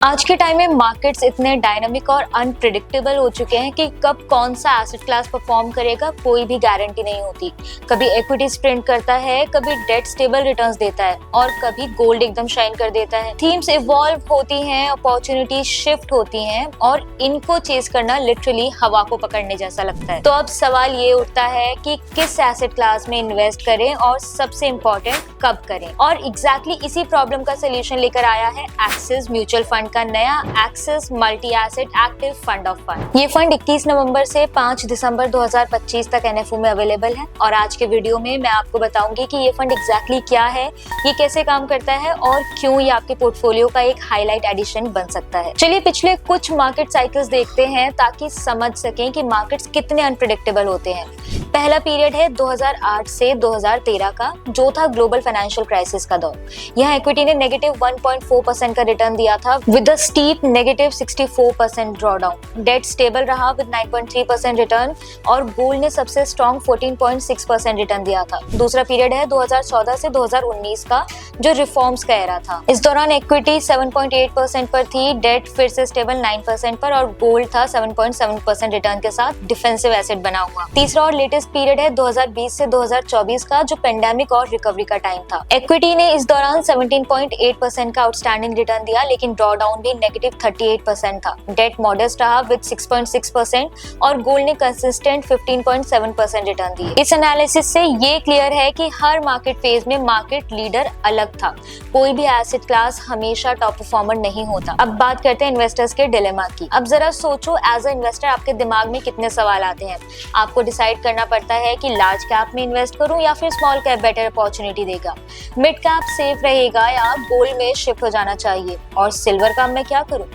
आज के टाइम में मार्केट्स इतने डायनामिक और अनप्रिडिक्टेबल हो चुके हैं कि कब कौन सा एसेट क्लास परफॉर्म करेगा कोई भी गारंटी नहीं होती। कभी इक्विटीज प्रिंट करता है, कभी डेट स्टेबल रिटर्न्स देता है और कभी गोल्ड एकदम शाइन कर देता है। थीम्स इवॉल्व होती हैं, अपॉर्चुनिटीज शिफ्ट होती हैं और इनको चेस करना लिटरली हवा को पकड़ने जैसा लगता है। तो अब सवाल ये उठता है कि किस एसेट क्लास में इन्वेस्ट करें और सबसे इम्पोर्टेंट कब करें। और एग्जैक्टली इसी प्रॉब्लम का सोल्यूशन लेकर आया है एक्सिस म्यूचुअल फंड का नया axis multi asset active fund of fund. ये फंड 21 नवंबर से 5 दिसंबर 2025 तक एनएफओ में अवेलेबल है और आज के वीडियो में मैं आपको बताऊंगी कि ये फंड एग्जैक्टली क्या है, ये कैसे काम करता है और क्यों ये आपके पोर्टफोलियो का एक हाईलाइट एडिशन बन सकता है। चलिए पिछले कुछ मार्केट साइकिल्स देखते हैं ताकि समझ सकें कि मार्केट्स कितने अनप्रेडिक्टेबल होते हैं। पहला पीरियड है 2008 से 2013 का, जो था ग्लोबल फाइनेंशियल क्राइसिस का दौर। यहाँ इक्विटी ने नेगेटिव 1.4% का रिटर्न दिया था with a steep negative 64% drawdown. Debt stable रहा विद 9.3% रिटर्न और गोल्ड ने सबसे स्ट्रॉन्ग 14.6% रिटर्न दिया था। दूसरा पीरियड है 2014 से 2019 का, जो रिफॉर्म्स का एरा था। इस दौरान इक्विटी 7.8% पर थी, डेट फिर से स्टेबल 9% पर और गोल्ड था 7.7% रिटर्न के साथ डिफेंसिव एसेट बना हुआ। तीसरा और लेटेस्ट पीरियड है 2020 से 2024 का, जो पेंडेमिक और रिकवरी का टाइम था। इक्विटी ने इस दौरान 17.8% का आउटस्टैंडिंग रिटर्न दिया, लेकिन ड्रॉडाउन भी नेगेटिव 38% था। डेट मॉडेस्ट रहा विद 6.6% और गोल्ड ने कंसिस्टेंट 15.7% रिटर्न दिए। इस एनालिसिस से ये क्लियर है कि हर मार्केट फेज में मार्केट लीडर अलग था। कोई भी एसेट क्लास हमेशा टॉप परफॉर्मर नहीं होता। अब बात करते हैं इन्वेस्टर्स के डिलेमा की। अब जरा सोचो, एज अ इन्वेस्टर आपके दिमाग में कितने सवाल आते हैं। आपको डिसाइड करना पड़ता है कि लार्ज कैप में इन्वेस्ट करूं या फिर स्मॉल कैप बेटर अपॉर्चुनिटी देगा, मिड कैप सेफ रहेगा या गोल्ड में शिफ्ट हो जाना चाहिए, और सिल्वर का मैं क्या करूं।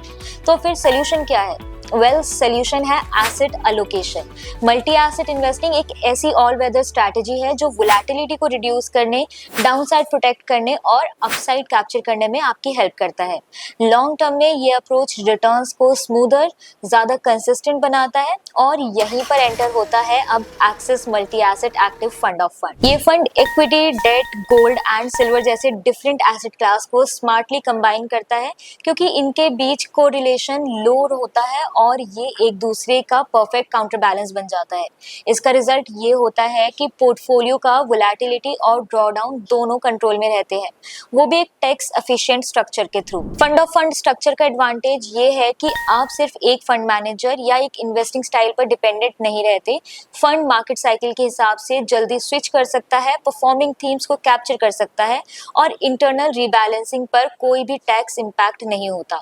तो फिर सोल्यूशन क्या है? सोल्यूशन है asset allocation. Multi asset investing एक ऐसी ऑल वेदर स्ट्रैटेजी है जो वोलेटिलिटी को रिड्यूस करने, डाउनसाइड प्रोटेक्ट करने और अपसाइड कैप्चर करने में आपकी हेल्प करता है। लॉन्ग टर्म में ये अप्रोच रिटर्न्स को स्मूदर, ज्यादा कंसिस्टेंट बनाता है और यहीं पर एंटर होता है अब Axis multi asset active fund of fund. ये fund equity, debt, gold and silver जैसे डिफरेंट एसेट क्लास को स्मार्टली कंबाइन करता है, क्योंकि इनके बीच कोरिलेशन लो होता है और ये एक दूसरे का परफेक्ट काउंटर बैलेंस बन जाता है। इसका रिजल्ट ये होता है कि पोर्टफोलियो का वोलेटिलिटी और ड्रॉडाउन दोनों कंट्रोल में रहते हैं, वो भी एक टैक्स एफिशिएंट स्ट्रक्चर के through. Fund of fund structure का एडवांटेज ये है कि आप सिर्फ एक फंड मैनेजर या एक इन्वेस्टिंग स्टाइल पर डिपेंडेंट नहीं रहते। फंड मार्केट साइकिल के हिसाब से जल्दी स्विच कर सकता है, परफॉर्मिंग थीम्स को कैप्चर कर सकता है और इंटरनल रीबैलेंसिंग पर कोई भी टैक्स इम्पैक्ट नहीं होता।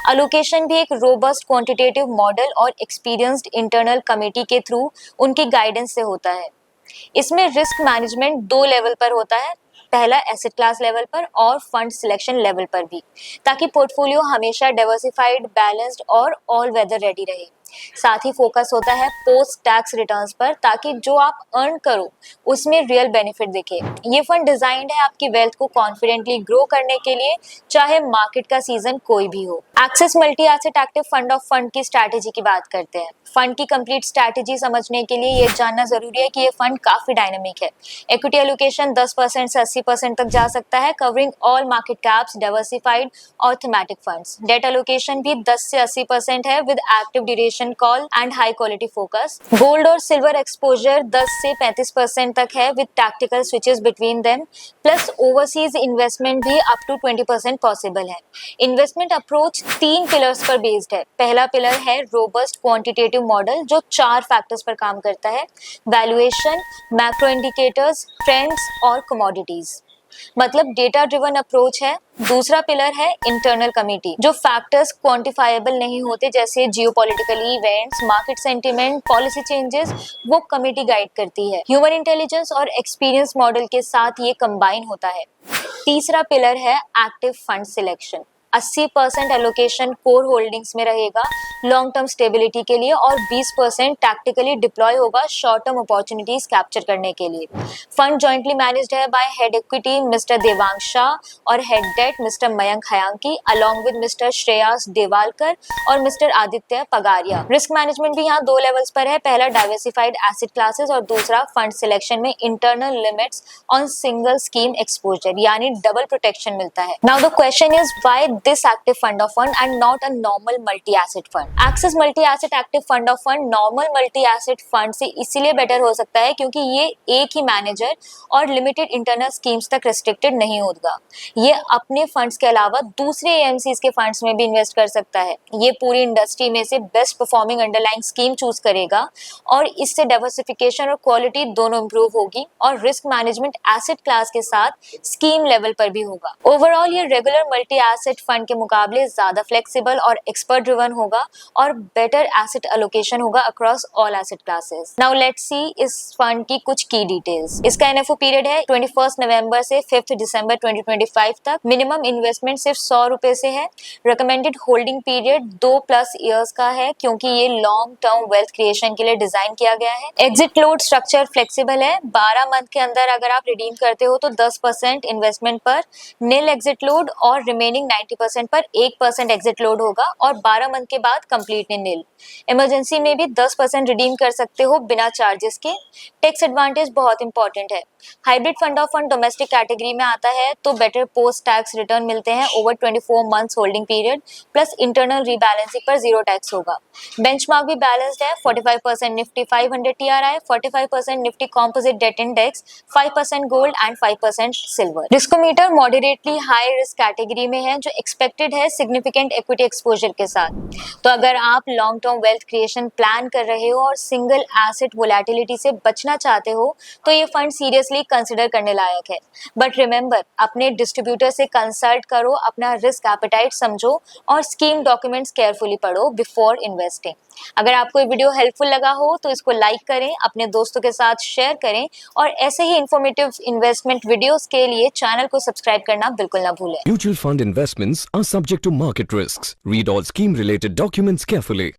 अलोकेशन भी एक रोबस्ट क्वांटिटेटिव मॉडल और एक्सपीरियंस्ड इंटरनल कमेटी के थ्रू उनकी गाइडेंस से होता है। इसमें रिस्क मैनेजमेंट 2 लेवल पर होता है, पहला एसेट क्लास लेवल पर और फंड सिलेक्शन लेवल पर भी, ताकि पोर्टफोलियो हमेशा डाइवर्सिफाइड, बैलेंस्ड और ऑल वेदर रेडी रहे। साथ ही फोकस होता है पोस्ट टैक्स रिटर्न्स पर, ताकि जो आप अर्न करो उसमें रियल बेनिफिट दिखे। ये फंड डिजाइन्ड है आपकी वेल्थ को कॉन्फिडेंटली ग्रो करने के लिए, चाहे मार्केट का सीजन कोई भी हो। Axis multi asset active fund of fund की स्ट्रैटेजी की बात करते हैं। फंड की कंप्लीट स्ट्रैटेजी समझने के लिए ये जानना जरूरी है कि ये फंड काफी डायनामिक है। इक्विटी एलोकेशन 10% से 80% तक जा सकता है, covering all market caps, diversified और थीमेटिक फंड्स। डेट एलोकेशन भी 10 से 80% है with active duration call and high quality focus. Gold और सिल्वर एक्सपोजर 10 से 35% तक है with tactical switches between them, plus overseas investment भी अप टू 20% पॉसिबल है। इन्वेस्टमेंट अप्रोच 3 पिलर्स पर बेस्ड है। पहला पिलर है रोबस्ट क्वांटिटेटिव मॉडल, जो 4 फैक्टर्स पर काम करता है: वैल्यूएशन, मैक्रो इंडिकेटर्स, ट्रेंड्स और कमोडिटीज, मतलब डेटा ड्रिवन अप्रोच है। दूसरा पिलर है इंटरनल कमिटी, जो फैक्टर्स क्वांटिफाइबल नहीं होते जैसे geopolitical events, market sentiment, policy changes, वो कमिटी गाइड करती है। ह्यूमन इंटेलिजेंस और एक्सपीरियंस मॉडल के साथ ये कंबाइन होता है। तीसरा पिलर है active fund selection. 80% allocation core holdings में रहेगा लॉन्ग टर्म स्टेबिलिटी के लिए और 20% टैक्टिकली डिप्लॉय होगा शॉर्ट टर्म अपॉर्चुनिटीज कैप्चर करने के लिए। फंड जॉइंटली मैनेज्ड है by head equity mister Devang Shah और head debt mister Mayank Hyanki along with mister Shreyas Devalkar और mister Aditya Pagaria. Risk management भी यहाँ 2 लेवल्स पर है, पहला डाइवर्सिफाइड एसेट क्लासेस और दूसरा फंड सिलेक्शन में internal limits on single scheme exposure, यानी डबल प्रोटेक्शन मिलता है। Now the question is why this active fund of fund and not a normal multi-asset fund. Axis multi-asset active fund of fund normal multi-asset fund से इसीलिए better हो सकता है क्योंकि ये एक ही मैनेजर और लिमिटेड इंटरनल स्कीम्स तक रिस्ट्रिक्टेड नहीं होगा। ये अपने फंड्स के अलावा दूसरे एएमसीज के फंड्स में भी इन्वेस्ट कर सकता है। ये पूरी इंडस्ट्री में से best performing underlying scheme choose करेगा और इससे डाइवर्सिफिकेशन और क्वालिटी दोनों इंप्रूव होगी और रिस्क मैनेजमेंट एसेट क्लास के साथ स्कीम लेवल पर भी होगा। ओवरऑल ये रेगुलर मल्टी एसेट फंड के मुकाबले ज्यादा फ्लेक्सिबल और एक्सपर्ट ड्रिवन होगा और बेटर एसेट एलोकेशन होगा across all asset classes. Now let's see इस फंड की कुछ की डिटेल्स। इसका एनएफओ पीरियड है 21 नवंबर से 5 दिसंबर 2025 तक। मिनिमम इन्वेस्टमेंट सिर्फ 100 रुपए से है। रिकमेंडेड होल्डिंग पीरियड 2+ इयर्स का है क्योंकि ये लॉन्ग टर्म वेल्थ क्रिएशन के लिए डिजाइन किया गया है। एग्जिट लोड स्ट्रक्चर फ्लेक्सिबल है। 12 मंथ के अंदर अगर आप रिडीम करते हो तो 10% इन्वेस्टमेंट पर नील एग्जिट लोड और रिमेनिंग 90% पर 1% एग्जिट लोड होगा और 12 मंथ के बाद कंप्लीटली नील। इमरजेंसी में भी 10% रिडीम कर सकते हो बिना चार्जेस के। टैक्स एडवांटेज बहुत इंपॉर्टेंट है। Hybrid fund of fund domestic category में आता है तो बेटर पोस्ट टैक्स रिटर्न मिलते हैं over 24 months holding period plus internal rebalancing पर 0 टैक्स होगा। बेंचमार्क भी बैलेंस्ड है। 45% Nifty 500 TRI, 45% Nifty composite debt index, 5% gold and 5% silver. Riskometer moderately high risk category में है जो एक्सपेक्टेड है सिग्निफिकेंट इक्विटी एक्सपोजर के साथ। तो अगर आप long term wealth creation plan कर रहे हो और सिंगल एसेट वोलेटिलिटी से बचना चाहते हो तो ये फंड सीरियसली कंसिडर करने लायक है। बट रिमेंबर, अपने डिस्ट्रीब्यूटर से कंसल्ट करो, अपना रिस्क एपेटाइट समझो और स्कीम डॉक्यूमेंट्स केयरफुली पढ़ो बिफोर इन्वेस्टिंग। अगर आपको ये वीडियो हेल्पफुल लगा हो तो इसको लाइक करें, अपने दोस्तों के साथ शेयर करें और ऐसे ही इंफॉर्मेटिव इन्वेस्टमेंट वीडियोस के लिए चैनल को सब्सक्राइब करना बिल्कुल ना भूलें। Mutual fund investments are subject to market risks. Read all scheme related documents carefully.